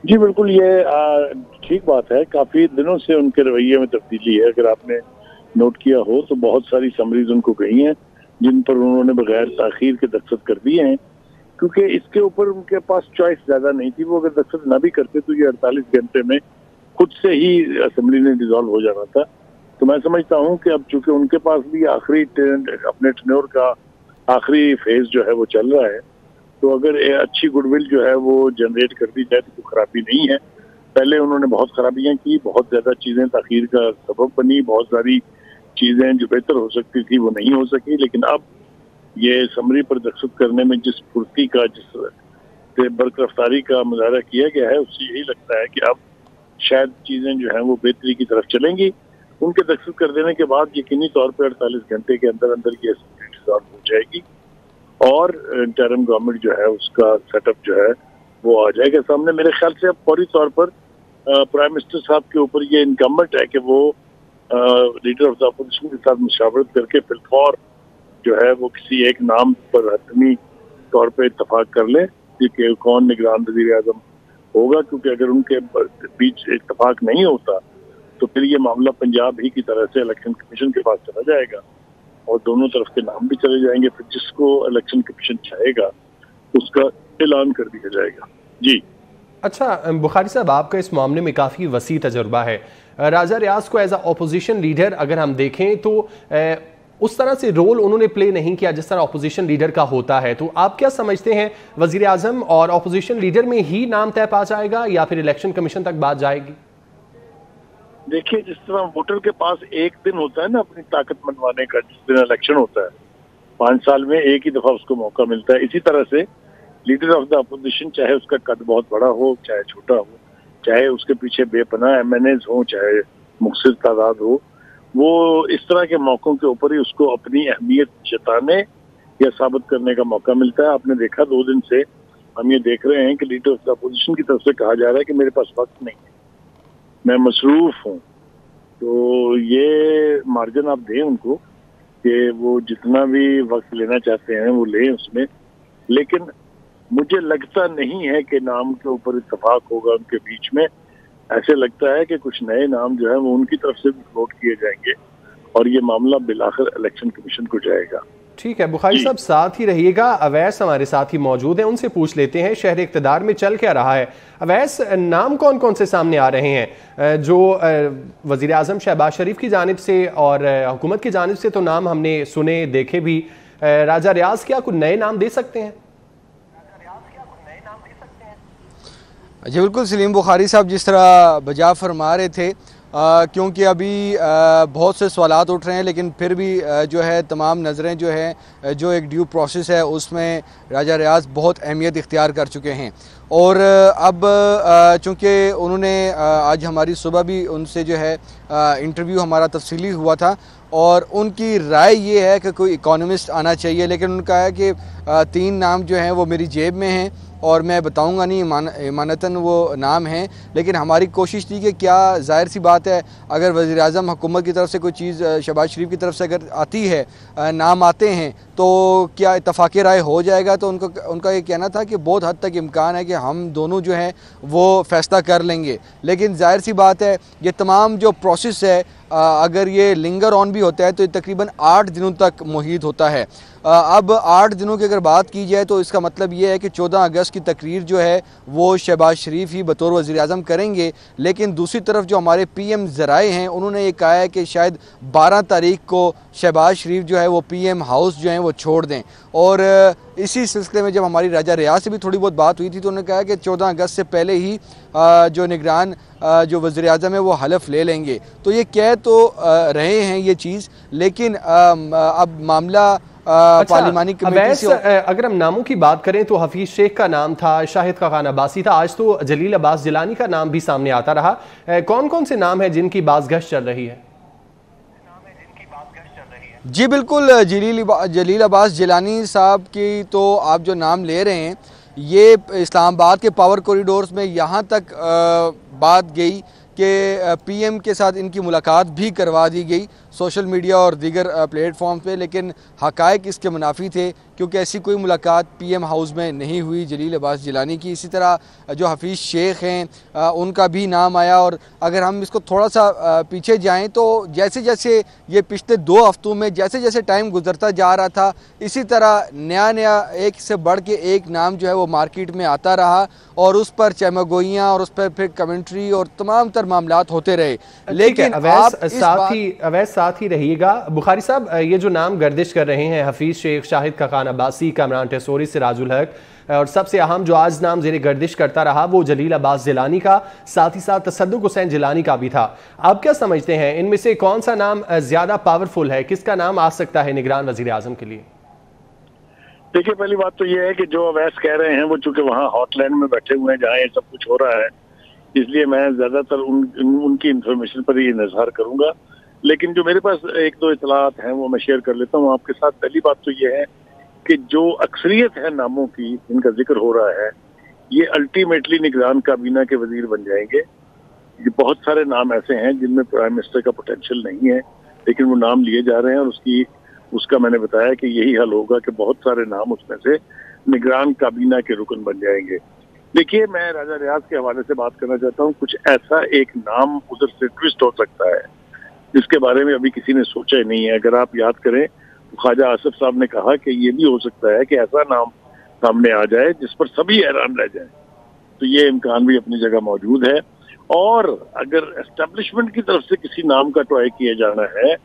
जी बिल्कुल, ये ठीक बात है। काफी दिनों से उनके रवैये में तब्दीली है। अगर आपने नोट किया हो तो बहुत सारी समरीज उनको गई हैं जिन पर उन्होंने बगैर ताखीर के दस्तखत कर दिए हैं, क्योंकि इसके ऊपर उनके पास चॉइस ज्यादा नहीं थी। वो अगर दस्तखत ना भी करते तो ये 48 घंटे में खुद से ही असेंबली ने डिसॉल्व हो जाना था। तो मैं समझता हूं कि अब चूंकि उनके पास भी आखिरी अपने टेन्योर का आखिरी फेज जो है वो चल रहा है, तो अगर अच्छी गुडविल जो है वो जनरेट कर दी जाए तो कोई खराबी नहीं है। पहले उन्होंने बहुत खराबियां की, बहुत ज्यादा चीजें ताखीर का सबब बनी, बहुत सारी चीजें जो बेहतर हो सकती थी वो नहीं हो सकी। लेकिन अब ये समरी पर दस्तखत करने में जिस फुर्ती का, जिस बरकरफ्तारी का मुजाहरा किया गया है, उससे यही लगता है कि अब शायद चीजें जो है वो बेहतरी की तरफ चलेंगी। उनके दस्तखत कर देने के बाद यकीनी तौर पर 48 घंटे के अंदर अंदर ये डिसॉल्व हो जाएगी और इंटरिम गवर्नमेंट जो है उसका सेटअप जो है वो आ जाएगा सामने। मेरे ख्याल से अब फौरी तौर पर प्राइम मिनिस्टर साहब के ऊपर ये इनकम्बेंट है कि वो लीडर ऑफ द अपोजिशन के साथ मुशावरत करके फिलफौर जो है वो किसी एक नाम पर हतमी तौर पर इत्तफाक कर ले कि कौन निगरान वज़ीर आज़म होगा, क्योंकि अगर उनके बीच इत्तफाक नहीं होता तो फिर ये मामला पंजाब ही की तरह से इलेक्शन कमीशन के पास चला जाएगा और दोनों तरफ के नाम भी चले जाएंगे। फिर जिसको इलेक्शन कमीशन चाहेगा उसका ऐलान कर दिया जाएगा। जी अच्छा बुखारी साहब, आपका इस मामले में काफ़ी वसी तजुर्बा है। राजा रियाज को एज अ अपोजिशन लीडर अगर हम देखें तो उस तरह से रोल उन्होंने प्ले नहीं किया जिस तरह अपोजिशन लीडर का होता है। तो आप क्या समझते हैं, वजीर आजम और अपोजिशन लीडर में ही नाम तय पा जाएगा या फिर इलेक्शन कमीशन तक बात जाएगी? देखिए, जिस तरह वोटर के पास एक दिन होता है ना अपनी ताकत मनवाने का, जिस दिन इलेक्शन होता है 5 साल में एक ही दफा उसको मौका मिलता है, इसी तरह से लीडर ऑफ द अपोजिशन, चाहे उसका कद बहुत बड़ा हो चाहे छोटा हो, चाहे उसके पीछे बेपनाह एमएनएज हो चाहे मुख्तलिफ तादाद हो, वो इस तरह के मौकों के ऊपर ही उसको अपनी अहमियत जताने या साबित करने का मौका मिलता है। आपने देखा 2 दिन से हम ये देख रहे हैं कि लीडर ऑफ द अपोजिशन की तरफ से कहा जा रहा है कि मेरे पास वक्त नहीं है, मैं मसरूफ हूँ। तो ये मार्जिन आप दें उनको कि वो जितना भी वक्त लेना चाहते हैं वो लें उसमें, लेकिन मुझे लगता नहीं है कि नाम के ऊपर इत्तेफाक होगा उनके बीच में। ऐसे लगता है कि कुछ नए नाम जो है वो उनकी तरफ से भी फ्लोट किए जाएंगे और ये मामला बिलाखिर इलेक्शन कमीशन को जाएगा। ठीक है बुखारी साहब, साथ ही रहिएगा। अवैस हमारे साथ ही मौजूद हैं, उनसे पूछ लेते हैं शहर इक़्तिदार में चल क्या रहा है। अवैस, नाम कौन कौन से सामने आ रहे हैं जो वज़ीर आज़म शहबाज शरीफ की जानिब से और हुकूमत की जानिब से तो नाम हमने सुने देखे भी, राजा रियाज क्या कुछ नए नाम दे सकते हैं? जी बिल्कुल सलीम, बुखारी साहब जिस तरह बजा फरमा रहे थे, क्योंकि अभी बहुत से सवालात उठ रहे हैं, लेकिन फिर भी जो है तमाम नज़रें जो है जो एक ड्यू प्रोसेस है उसमें राजा रियाज बहुत अहमियत इख्तियार कर चुके हैं। और अब चूँकि उन्होंने आज हमारी सुबह भी उनसे जो है इंटरव्यू हमारा तफसीली हुआ था और उनकी राय ये है कि कोई इकोनॉमिस्ट आना चाहिए, लेकिन उनका है कि 3 नाम जो हैं वो मेरी जेब में हैं और मैं बताऊंगा नहीं, ईमानतन वो नाम हैं। लेकिन हमारी कोशिश थी कि क्या जाहिर सी बात है अगर वज़ीर आज़म हुकूमत की तरफ से कोई चीज़ शहबाज शरीफ की तरफ से अगर आती है, नाम आते हैं, तो क्या इत्तफाक़ राय हो जाएगा। तो उनका ये कहना था कि बहुत हद तक इम्कान है कि हम दोनों जो हैं वो फ़ैसला कर लेंगे। लेकिन जाहिर सी बात है ये तमाम जो प्रोसेस है अगर ये लिंगर ऑन भी होता है तो ये तकरीबन 8 दिनों तक मुहित होता है। अब 8 दिनों की अगर बात की जाए तो इसका मतलब ये है कि 14 अगस्त की तकरीर जो है वो शहबाज शरीफ ही बतौर वज़ीर आज़म करेंगे। लेकिन दूसरी तरफ जो हमारे PM ज़राए हैं उन्होंने ये कहा है कि शायद 12 तारीख को शहबाज शरीफ जो है वो PM हाउस जो है वो छोड़ दें। और इसी सिलसिले में जब हमारी राजा रियाज से भी थोड़ी बहुत बात हुई थी तो उन्होंने कहा कि 14 अगस्त से पहले ही जो निगरान जो वज़ीर आज़म है वो हलफ ले लेंगे। तो ये कह तो रहे हैं ये चीज़, लेकिन अब मामला पार्लिमानी कमेटी से अगर हम नामों की बात करें तो हफीज शेख का नाम था, शाहिद खान अब्बासी था, आज तो जलील अब्बास जिलानी का नाम भी सामने आता रहा। कौन कौन से नाम है जिनकी बाज़गश्त चल रही है? जी बिल्कुल, जलील अब्बास जिलानी साहब की तो आप जो नाम ले रहे हैं ये इस्लामाबाद के पावर कॉरिडोर्स में यहाँ तक बात गई कि PM के साथ इनकी मुलाकात भी करवा दी गई। सोशल मीडिया और दीगर प्लेटफॉर्म पे, लेकिन हक़ाइक़ इसके मुनाफी थे क्योंकि ऐसी कोई मुलाकात पीएम हाउस में नहीं हुई जलील अब्बास जिलानी की। इसी तरह जो हफीज़ शेख हैं उनका भी नाम आया। और अगर हम इसको थोड़ा सा पीछे जाएं तो जैसे जैसे ये पिछले 2 हफ्तों में जैसे जैसे टाइम गुजरता जा रहा था, इसी तरह नया नया एक से बढ़ के एक नाम जो है वो मार्केट में आता रहा और उस पर चमगोइयाँ और उस पर फिर कमेंट्री और तमाम तर मामलात होते रहे। लेकिन अवैस साथ ही रहिएगा। बुखारी साहब, ये जो नाम गर्दिश कर रहे हैं हफीज शेख, शाहिद खान अब्बासी, कामरान टेसोरी, सिराजुल हक, और सबसे अहम जो आज नाम जेरे गर्दिश करता रहा वो जलील अब्बास जिलानी का, साथ ही साथ तसद्दुक हुसैन जिलानी का भी था। आप क्या समझते हैं इनमें से कौन सा नाम ज्यादा पावरफुल है, किसका नाम आ सकता है निगरान वजीर आजम के लिए? देखिए, पहली बात तो ये है कि जो अवैस कह रहे हैं वो चूंकि वहाँ हॉटलाइन में बैठे हुए हैं जहाँ ये सब कुछ हो रहा है, इसलिए मैं ज्यादातर उनकी इंफॉर्मेशन पर ही इन्हिसार करूंगा। लेकिन जो मेरे पास 1-2 इतलात हैं वो मैं शेयर कर लेता हूँ आपके साथ। पहली बात तो ये है कि जो अक्सरियत है नामों की जिनका जिक्र हो रहा है, ये अल्टीमेटली निगरान काबीना के वजीर बन जाएंगे। ये बहुत सारे नाम ऐसे हैं जिनमें प्राइम मिनिस्टर का पोटेंशियल नहीं है, लेकिन वो नाम लिए जा रहे हैं और उसका मैंने बताया कि यही हल होगा कि बहुत सारे नाम उसमें से निगरान काबीना के रुकन बन जाएंगे। देखिए, मैं राजा रियाज के हवाले से बात करना चाहता हूँ। कुछ ऐसा एक नाम उधर से ट्विस्ट हो सकता है जिसके बारे में अभी किसी ने सोचा ही नहीं है। अगर आप याद करें तो ख्वाजा आसिफ साहब ने कहा कि ये भी हो सकता है कि ऐसा नाम सामने आ जाए जिस पर सभी हैरान रह जाएं। तो ये इम्कान भी अपनी जगह मौजूद है। और अगर एस्टेब्लिशमेंट की तरफ से किसी नाम का ट्राई किया जाना है,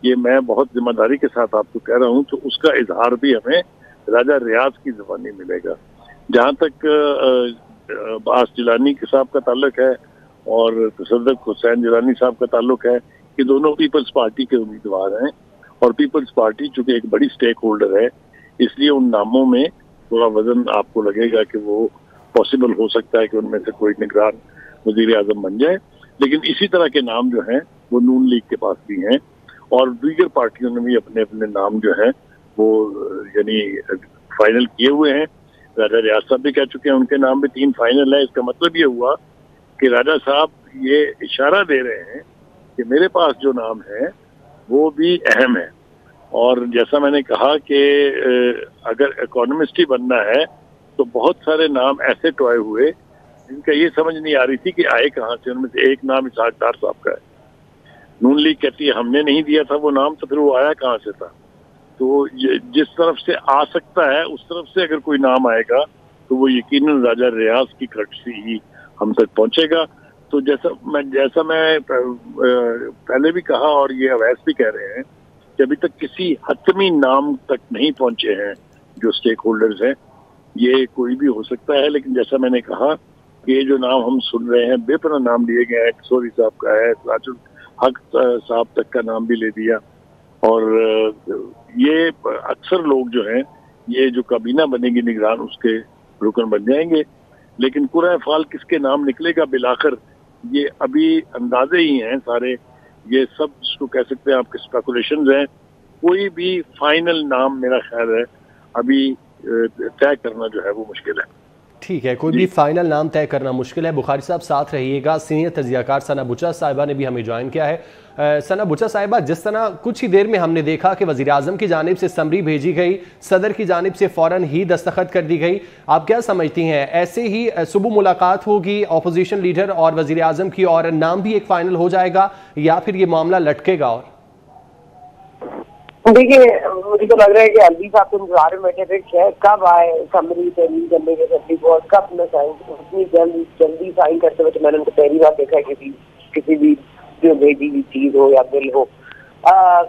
ये मैं बहुत जिम्मेदारी के साथ आपको कह रहा हूँ, तो उसका इजहार भी हमें राजा रियाज की ज़बानी मिलेगा। जहाँ तक अब्बास जिलानी के साहब का ताल्लुक है और तसद्दुक हुसैन जिलानी साहब का ताल्लुक है, ये दोनों पीपल्स पार्टी के उम्मीदवार हैं और पीपल्स पार्टी चूंकि एक बड़ी स्टेक होल्डर है, इसलिए उन नामों में थोड़ा वजन आपको लगेगा कि वो पॉसिबल हो सकता है कि उनमें से कोई निगरान वजीर आजम बन जाए। लेकिन इसी तरह के नाम जो हैं वो नून लीग के पास भी हैं और दीगर पार्टियों ने भी अपने अपने नाम जो हैं वो यानी फाइनल किए हुए हैं। राजा रियाज साहब भी कह चुके हैं उनके नाम भी 3 फाइनल है। इसका मतलब ये हुआ कि राजा साहब ये इशारा दे रहे हैं कि मेरे पास जो नाम है वो भी अहम है। और जैसा मैंने कहा कि अगर इकोनॉमिस्ट ही बनना है तो बहुत सारे नाम ऐसे टॉय हुए जिनका ये समझ नहीं आ रही थी कि आए कहाँ से। उनमें से एक नाम इसहाक डार साहब का है। नून लीग कहती है हमने नहीं दिया था वो नाम, तो फिर वो आया कहाँ से था? तो जिस तरफ से आ सकता है उस तरफ से अगर कोई नाम आएगा तो वो यकीनन राजा रियाज की कर्टसी ही हम तक पहुंचेगा। तो जैसा मैं पहले भी कहा और ये अवैस भी कह रहे हैं कि अभी तक किसी हतमी नाम तक नहीं पहुंचे हैं जो स्टेक होल्डर्स हैं। ये कोई भी हो सकता है, लेकिन जैसा मैंने कहा कि ये जो नाम हम सुन रहे हैं बेपनाह नाम लिए गए हैं। टेसोरी साहब का है, सिराजुल हक साहब तक का नाम भी ले दिया। और ये अक्सर लोग जो हैं ये जो काबीना बनेगी निगरान उसके रुकन बन जाएंगे। लेकिन कुराए फाल किसके नाम निकलेगा बिलाखिर, ये अभी अंदाजे ही हैं सारे। ये सब जिसको कह सकते हैं आपके स्पेकुलेशंस हैं। कोई भी फाइनल नाम मेरा ख्याल है अभी तय करना जो है वो मुश्किल है। ठीक है, कोई भी फाइनल नाम तय करना मुश्किल है। बुखारी साहब साथ रहिएगा। सीनियर तजियाकार सना बुचा साहिबा ने भी हमें ज्वाइन किया है। सना बुचा साहिबा, जिस तरह कुछ ही देर में हमने देखा कि वज़ीर आज़म की जानिब से समरी भेजी गई, सदर की जानिब से फ़ौरन ही दस्तखत कर दी गई, आप क्या समझती हैं ऐसे ही सुबह मुलाकात होगी अपोजिशन लीडर और वज़ीर आज़म की और नाम भी एक फाइनल हो जाएगा या फिर ये मामला लटकेगा? और देखिए, मुझे तो लग रहा है कि अलवी साहब तो इंतजार में बैठे थे शायद कब आए समरी तहरीर करने के सभी को और कब न साइन। उतनी जल्दी साइन करते हुए तो मैंने उनको पहली बार देखा है किसी भी जो भेजी हुई चीज हो या बिल हो।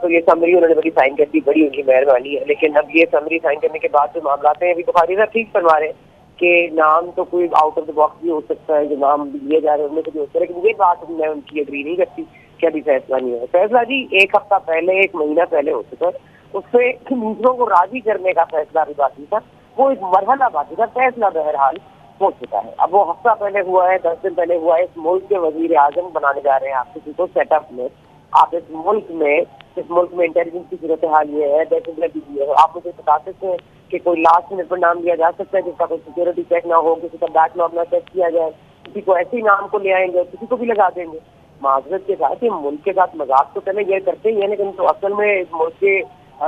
तो ये समरी उन्होंने बड़ी साइन कर दी, बड़ी उनकी मेहरबानी है। लेकिन अब ये समरी साइन करने के बाद जो मामला हैं अभी बुखारी साहब ठीक फरमा रहे हैं कि नाम तो कोई आउट ऑफ द बॉक्स भी हो सकता है, जो नाम लिए जा रहे हैं उनमें से भी हो सकता है। लेकिन ये बात मैं उनकी एग्री नहीं करती कि अभी फैसला नहीं हुआ। फैसला जी 1 हफ्ता पहले, 1 महीना पहले हो चुका है। उससे दूसरों को राजी करने का फैसला भी बाकी था, वो एक मरहला बाकी था। फैसला बहरहाल हो चुका है। अब वो हफ्ता पहले हुआ है, 10 दिन पहले हुआ है। इस मुल्क के वजीर आजम बनाने जा रहे हैं आप किसी को सेटअप में। आप इस मुल्क में इंटेलिजेंस की सूरत हाल ये है, आप मुझे बता सकते हैं कि कोई लास्ट मिनट पर नाम दिया जा सकता है जिसका कोई सिक्योरिटी चेक ना हो, किसी का बैकलॉग ना चेक किया जाए, किसी को ऐसे ही नाम को ले आएंगे किसी को भी लगा देंगे। माजरत के साथ ये मुल्क के साथ मजाक तो पहले ये करते ही है, लेकिन तो असल में मुल्क के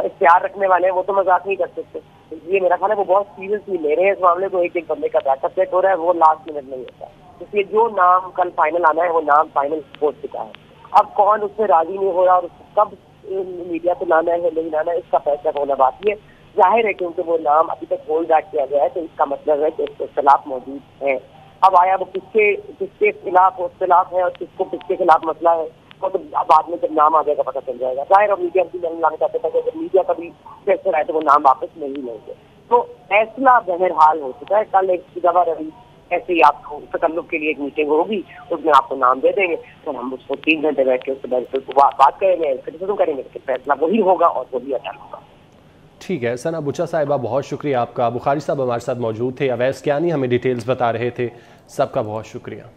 इख्तियार रखने वाले हैं वो तो मजाक नहीं कर सकते। इसलिए मेरा ख्याल है वो बहुत सीरियसली ले रहे हैं इस मामले को। एक बंदे का बैकअप सेट हो रहा है, वो लास्ट मिनट नहीं होता। इसलिए जो नाम कल फाइनल आना है वो नाम फाइनल हो चुका है। अब कौन उससे राजी नहीं हो रहा और कब मीडिया से लाना है नहीं लाना है इसका फैसला होना बाकी है। जाहिर है क्योंकि वो नाम अभी तक होल्ड बैक किया गया है, तो इसका मतलब है कि उसके खिलाफ मौजूद है। अब आया वो किसके खिलाफ इख्तिलाफ है और किसके खिलाफ मसला है, तो बाद में जब नाम आ जाएगा पता चल जाएगा। जाहिर है मीडिया भी लाना चाहते थे कि अगर मीडिया कभी फैसला आए तो वो नाम वापस नहीं लेंगे। तो फैसला बहरहाल हो चुका है। कल एक दफा रवि ऐसे ही आपको तकल्लुफ के लिए एक मीटिंग होगी, उसमें आपको नाम दे देंगे, तो हम उसको 3 घंटे बैठ के उसके बात करेंगे, क्रिटिसिज्म करेंगे, तो फैसला वही होगा और वही अटल होगा। ठीक है सना बुचा साहिबा, बहुत शुक्रिया आपका। बुखारी साहब हमारे साथ मौजूद थे, अवैस कियानी हमें डिटेल्स बता रहे थे, सबका बहुत शुक्रिया।